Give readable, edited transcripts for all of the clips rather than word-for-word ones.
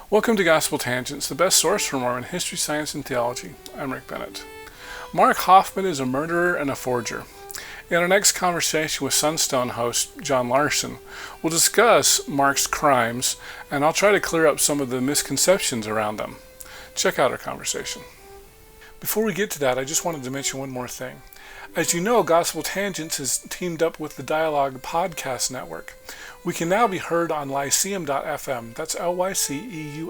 Welcome to Gospel Tangents, the best source for Mormon history, science, and theology. I'm Rick Bennett. Mark Hofmann is a murderer and a forger. In our next conversation with Sunstone host John Larsen, we'll discuss Mark's crimes, and I'll try to clear up some of the misconceptions around them. Check out our conversation. Before we get to that, I just wanted to mention one more thing. As you know, Gospel Tangents has teamed up with the Dialogue Podcast Network. We can now be heard on Lyceum.fm. That's Lyceum.fm.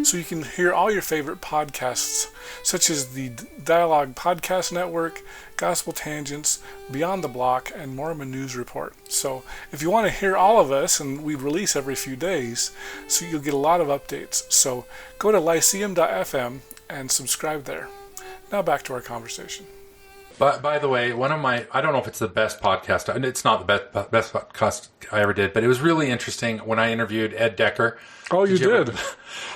So you can hear all your favorite podcasts, such as the Dialogue Podcast Network, Gospel Tangents, Beyond the Block, and Mormon News Report. So if you want to hear all of us, and we release every few days, so you'll get a lot of updates. So go to Lyceum.fm and subscribe there. Now back to our conversation. But by the way, I don't know if it's the best podcast. It's not the best podcast I ever did, but it was really interesting when I interviewed Ed Decker. Oh, you did?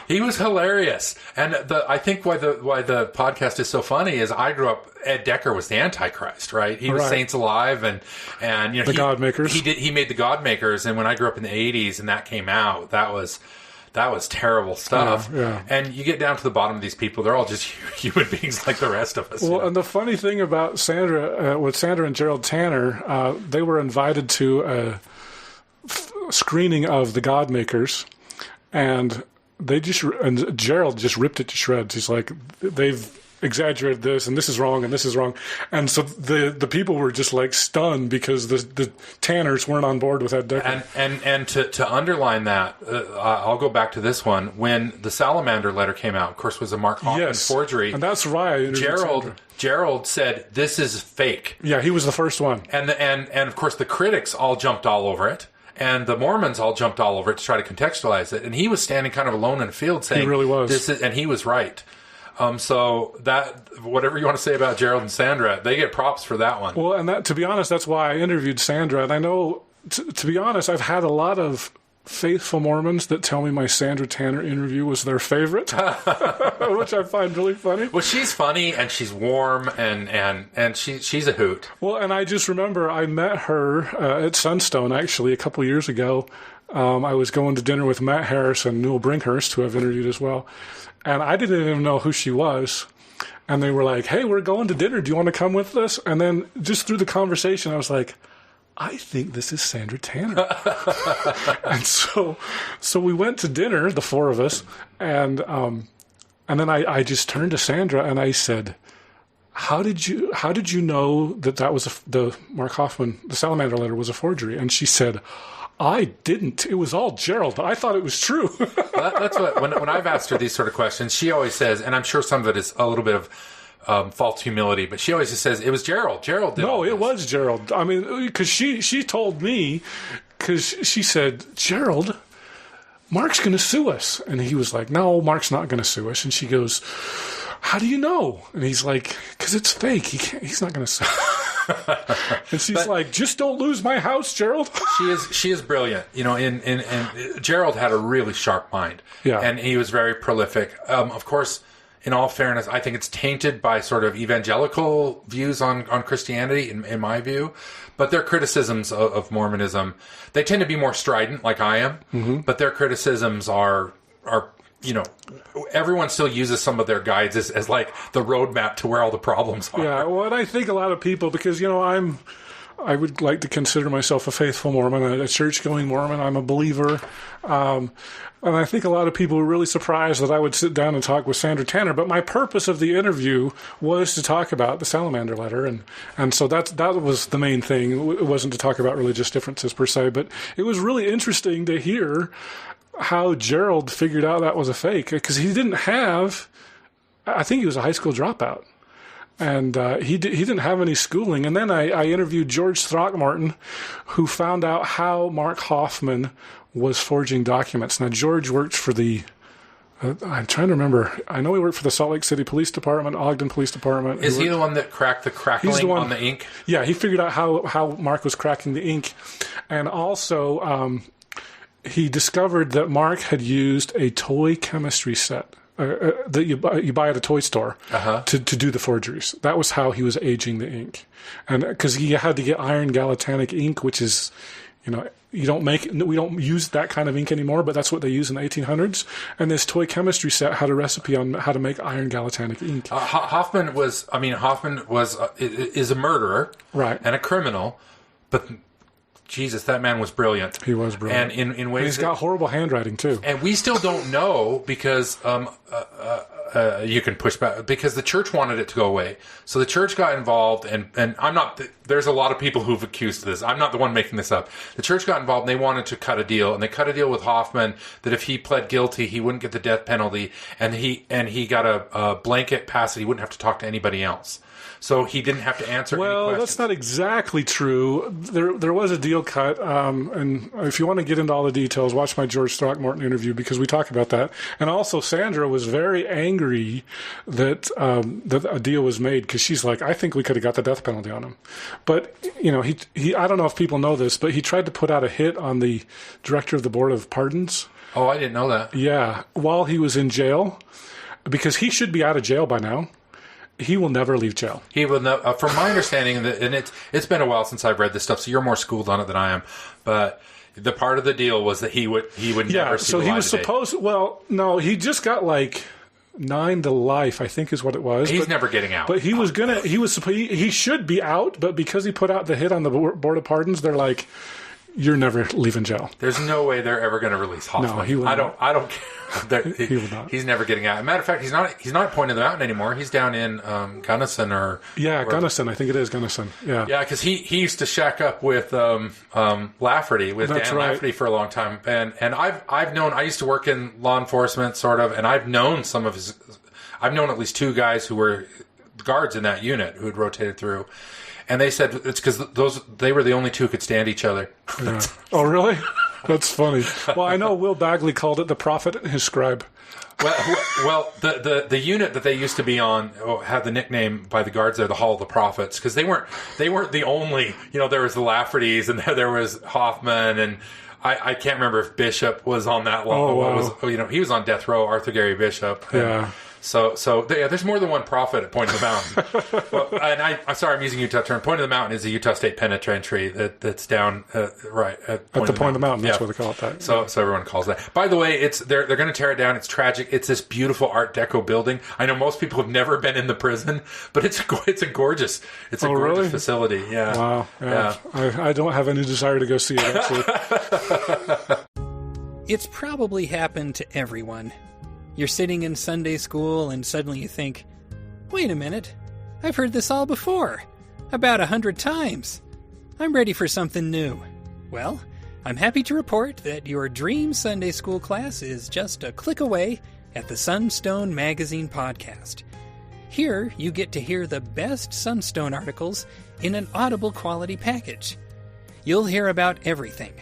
He was hilarious. And I think why the podcast is so funny is I grew up, Ed Decker was the Antichrist, right? He was Saints Alive and the God Makers. He made the God Makers, and when I grew up in the 80s and that came out, that was terrible stuff. Yeah. And you get down to the bottom of these people, they're all just human beings like the rest of us. Well, and the funny thing about Sandra, with Sandra and Gerald Tanner, they were invited to a screening of the God Makers, and Gerald just ripped it to shreds. He's like, they've exaggerated this, and this is wrong, and this is wrong. And so the people were just like stunned because the Tanners weren't on board with that Decker. And to underline that, I'll go back to this one. When the Salamander letter came out, of course, was a Mark Hofmann forgery. And that's right. Gerald said, this is fake. Yeah, he was the first one. And of course, the critics all jumped all over it. And the Mormons all jumped all over it to try to contextualize it. And he was standing kind of alone in a field saying, he really was. And he was right. So that, whatever you want to say about Gerald and Sandra, they get props for that one. Well, and that, to be honest, that's why I interviewed Sandra. And I know, to be honest, I've had a lot of faithful Mormons that tell me my Sandra Tanner interview was their favorite, which I find really funny. Well, she's funny and she's warm and she's a hoot. Well, and I just remember I met her at Sunstone, actually, a couple years ago. I was going to dinner with Matt Harris and Newell Brinkhurst, who I've interviewed as well. And I didn't even know who she was. And they were like, hey, we're going to dinner. Do you want to come with us? And then just through the conversation, I was like, I think this is Sandra Tanner. And so we went to dinner, the four of us. And then I just turned to Sandra and I said, how did you know that was the Mark Hofmann, the Salamander letter was a forgery? And she said, I didn't. It was all Gerald. I thought it was true. That's what, when I've asked her these sort of questions, she always says, and I'm sure some of it is a little bit of false humility, but she always just says, it was Gerald. Gerald did No, it was Gerald. I mean, because she told me, because she said, Gerald, Mark's going to sue us. And he was like, no, Mark's not going to sue us. And she goes, how do you know? And he's like, because it's fake. He's not going to sue. And she's like, just don't lose my house, Gerald. She is brilliant. You know, and Gerald had a really sharp mind. Yeah. And he was very prolific. Of course, in all fairness, I think it's tainted by sort of evangelical views on Christianity, in my view. But their criticisms of Mormonism, they tend to be more strident, like I am. Mm-hmm. But their criticisms are everyone still uses some of their guides as like the roadmap to where all the problems are. Yeah, well, and I think a lot of people, because, I would like to consider myself a faithful Mormon, a church-going Mormon. I'm a believer. And I think a lot of people were really surprised that I would sit down and talk with Sandra Tanner. But my purpose of the interview was to talk about the Salamander letter. And so that was the main thing. It wasn't to talk about religious differences per se. But it was really interesting to hear how Gerald figured out that was a fake, because he didn't have, I think he was a high school dropout, and he didn't have any schooling. And then I interviewed George Throckmorton, who found out how Mark Hofmann was forging documents. Now, George worked for I'm trying to remember. I know he worked for the Salt Lake City Police Department, Ogden Police Department. Is he the one that cracked the crackling on the ink? Yeah, he figured out how Mark was cracking the ink. And also, he discovered that Mark had used a toy chemistry set that you buy at a toy store to do the forgeries. That was how he was aging the ink. And because he had to get iron galvatanic ink, which is we don't use that kind of ink anymore, but that's what they use in the 1800s. And this toy chemistry set had a recipe on how to make iron galvatanic ink. Hofmann is a murderer, right, and a criminal, but Jesus, that man was brilliant. He was brilliant. And in ways... And he's got horrible handwriting, too. And we still don't know because... you can push back because the church wanted it to go away. So the church got involved, and I'm not. There's a lot of people who've accused this. I'm not the one making this up. The church got involved, and they wanted to cut a deal, and they cut a deal with Hofmann that if he pled guilty, he wouldn't get the death penalty, and he got a blanket pass that he wouldn't have to talk to anybody else. So he didn't have to answer any questions. Well, that's not exactly true. There was a deal cut, and if you want to get into all the details, watch my George Throckmorton interview because we talk about that. And also, Sandra was very angry that a deal was made because she's like, I think we could have got the death penalty on him. But, he I don't know if people know this, but he tried to put out a hit on the director of the Board of Pardons. Oh, I didn't know that. Yeah, while he was in jail, because he should be out of jail by now. He will never leave jail. He will never. From my understanding, and it's been a while since I've read this stuff, so you're more schooled on it than I am. But the part of the deal was that he would never see the light of day. So he was supposed. Well, no, he just got like 9 to life, I think, is what it was. He's never getting out. But he was gonna. He should be out, but because he put out the hit on the Board of Pardons, they're like, you're never leaving jail. There's no way they're ever going to release Hofmann. No, he will. I don't care. He will not. He's never getting out. As a matter of fact, he's not at Point of the Mountain anymore. He's down in Gunnison Gunnison. I think it is Gunnison. Yeah, because he used to shack up with Lafferty, with That's Dan right. Lafferty for a long time. And I've known. I used to work in law enforcement, sort of, and I've known some of his. I've known at least 2 guys who were guards in that unit who had rotated through. And they said it's because they were the only 2 who could stand each other. Yeah. Oh, really? That's funny. Well, I know Will Bagley called it the prophet and his scribe. Well, the unit that they used to be on had the nickname by the guards there, the Hall of the Prophets, because they weren't the only. There was the Laffertys and there was Hofmann, and I can't remember if Bishop was on that long. Oh, wow. He was on death row. Arthur Gary Bishop. Yeah. So there's more than one prophet at Point of the Mountain. And I'm sorry, I'm using Utah term. Point of the Mountain is a Utah State penitentiary that's down right at the Point of the Mountain. That's what they call it. That. So everyone calls that. By the way, they're going to tear it down. It's tragic. It's this beautiful Art Deco building. I know most people have never been in the prison, but it's a gorgeous really? facility. Yeah. Wow. Yeah. I don't have any desire to go see it. Actually. It's probably happened to everyone. You're sitting in Sunday school and suddenly you think, wait a minute, I've heard this all before, about 100 times. I'm ready for something new. Well, I'm happy to report that your dream Sunday school class is just a click away at the Sunstone Magazine podcast. Here you get to hear the best Sunstone articles in an Audible quality package. You'll hear about everything,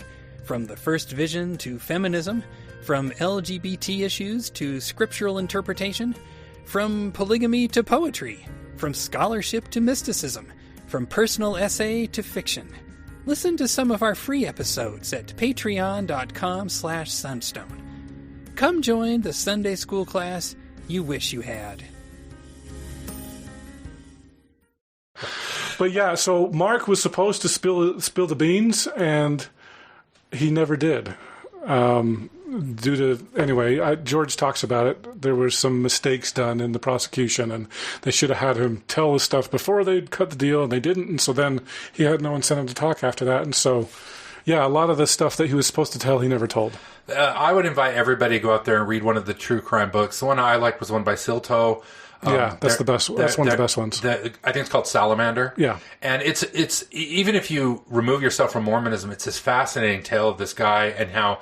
from the first vision to feminism, from LGBT issues to scriptural interpretation, from polygamy to poetry, from scholarship to mysticism, from personal essay to fiction. Listen to some of our free episodes at patreon.com/sunstone. Come join the Sunday school class you wish you had. But yeah, so Mark was supposed to spill the beans, and he never did. George talks about it. There were some mistakes done in the prosecution, and they should have had him tell the stuff before they'd cut the deal, and they didn't. And so then he had no incentive to talk after that. And so, yeah, a lot of the stuff that he was supposed to tell, he never told. I would invite everybody to go out there and read one of the true crime books. The one I liked was one by Silto. That's the best. That's one of the best ones. I think it's called Salamander. Yeah, and it's even if you remove yourself from Mormonism, it's this fascinating tale of this guy and how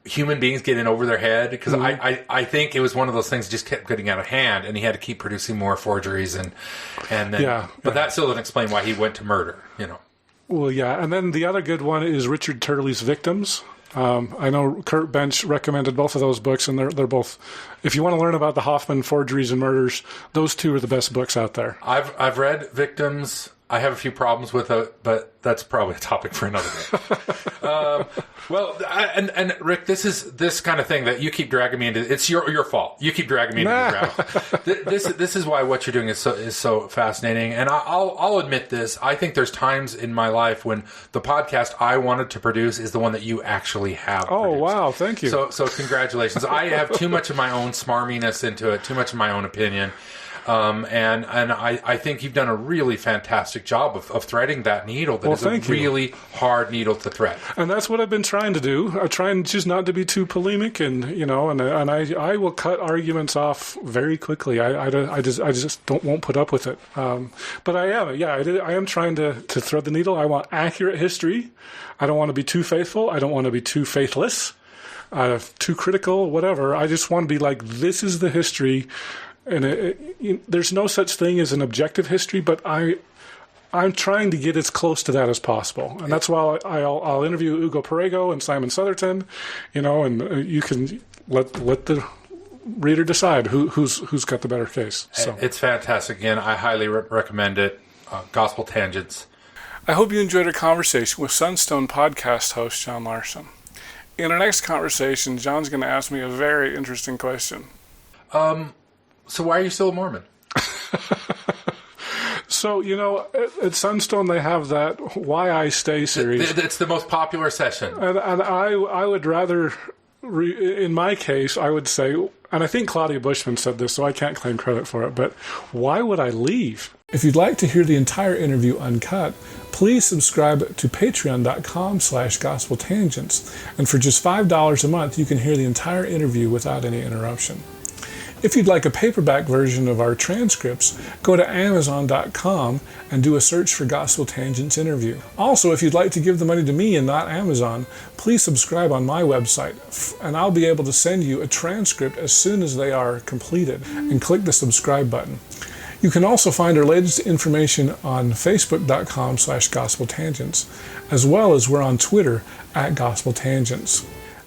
human beings get in over their head. Because I think it was one of those things that just kept getting out of hand, and he had to keep producing more forgeries and then. But that still doesn't explain why he went to murder. Well, yeah, and then the other good one is Richard Turley's Victims. I know Kurt Bench recommended both of those books, and they're both. If you want to learn about the Hofmann forgeries and murders, those 2 are the best books out there. I've read Victims. I have a few problems with it, but that's probably a topic for another day. And Rick, this kind of thing that you keep dragging me into. It's your fault. You keep dragging me into the ground. This is why what you're doing is so fascinating. And I'll admit this. I think there's times in my life when the podcast I wanted to produce is the one that you actually have. Oh, produced. wow! Thank you. So congratulations. I have too much of my own smarminess into it. Too much of my own opinion. And I think you've done a really fantastic job of threading that needle. That is a really hard needle to thread. And that's what I've been trying to do. I try and just not to be too polemic, and I will cut arguments off very quickly. I just won't put up with it. But I am trying to thread the needle. I want accurate history. I don't want to be too faithful. I don't want to be too faithless, too critical, whatever. I just want to be like, this is the history. And there's no such thing as an objective history, but I'm trying to get as close to that as possible, and that's why I'll interview Ugo Perego and Simon Southerton, and you can let the reader decide who's got the better case. So it's fantastic. Again, I highly recommend it. Gospel Tangents. I hope you enjoyed our conversation with Sunstone podcast host John Larsen. In our next conversation, John's going to ask me a very interesting question. So why are you still a Mormon? So, at Sunstone they have that Why I Stay series. It's the most popular session. And I would rather, in my case, I would say, and I think Claudia Bushman said this, so I can't claim credit for it, but why would I leave? If you'd like to hear the entire interview uncut, please subscribe to patreon.com/gospeltangents. And for just $5 a month, you can hear the entire interview without any interruption. If you'd like a paperback version of our transcripts, go to Amazon.com and do a search for Gospel Tangents Interview. Also, if you'd like to give the money to me and not Amazon, please subscribe on my website, and I'll be able to send you a transcript as soon as they are completed, and click the subscribe button. You can also find our latest information on Facebook.com/GospelTangents, as well as we're on Twitter @GospelTangents.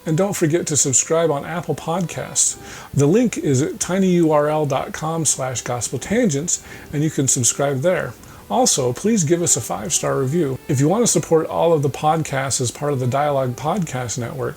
And don't forget to subscribe on Apple Podcasts. The link is at tinyurl.com/gospeltangents, and you can subscribe there. Also, please give us a 5-star review. If you want to support all of the podcasts as part of the Dialogue Podcast Network,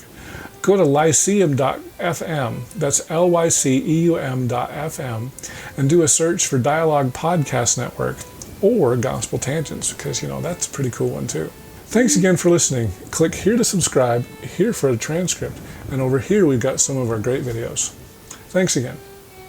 go to lyceum.fm, that's lyceum.fm, and do a search for Dialogue Podcast Network or Gospel Tangents, because, that's a pretty cool one too. Thanks again for listening. Click here to subscribe, here for a transcript, and over here we've got some of our great videos. Thanks again.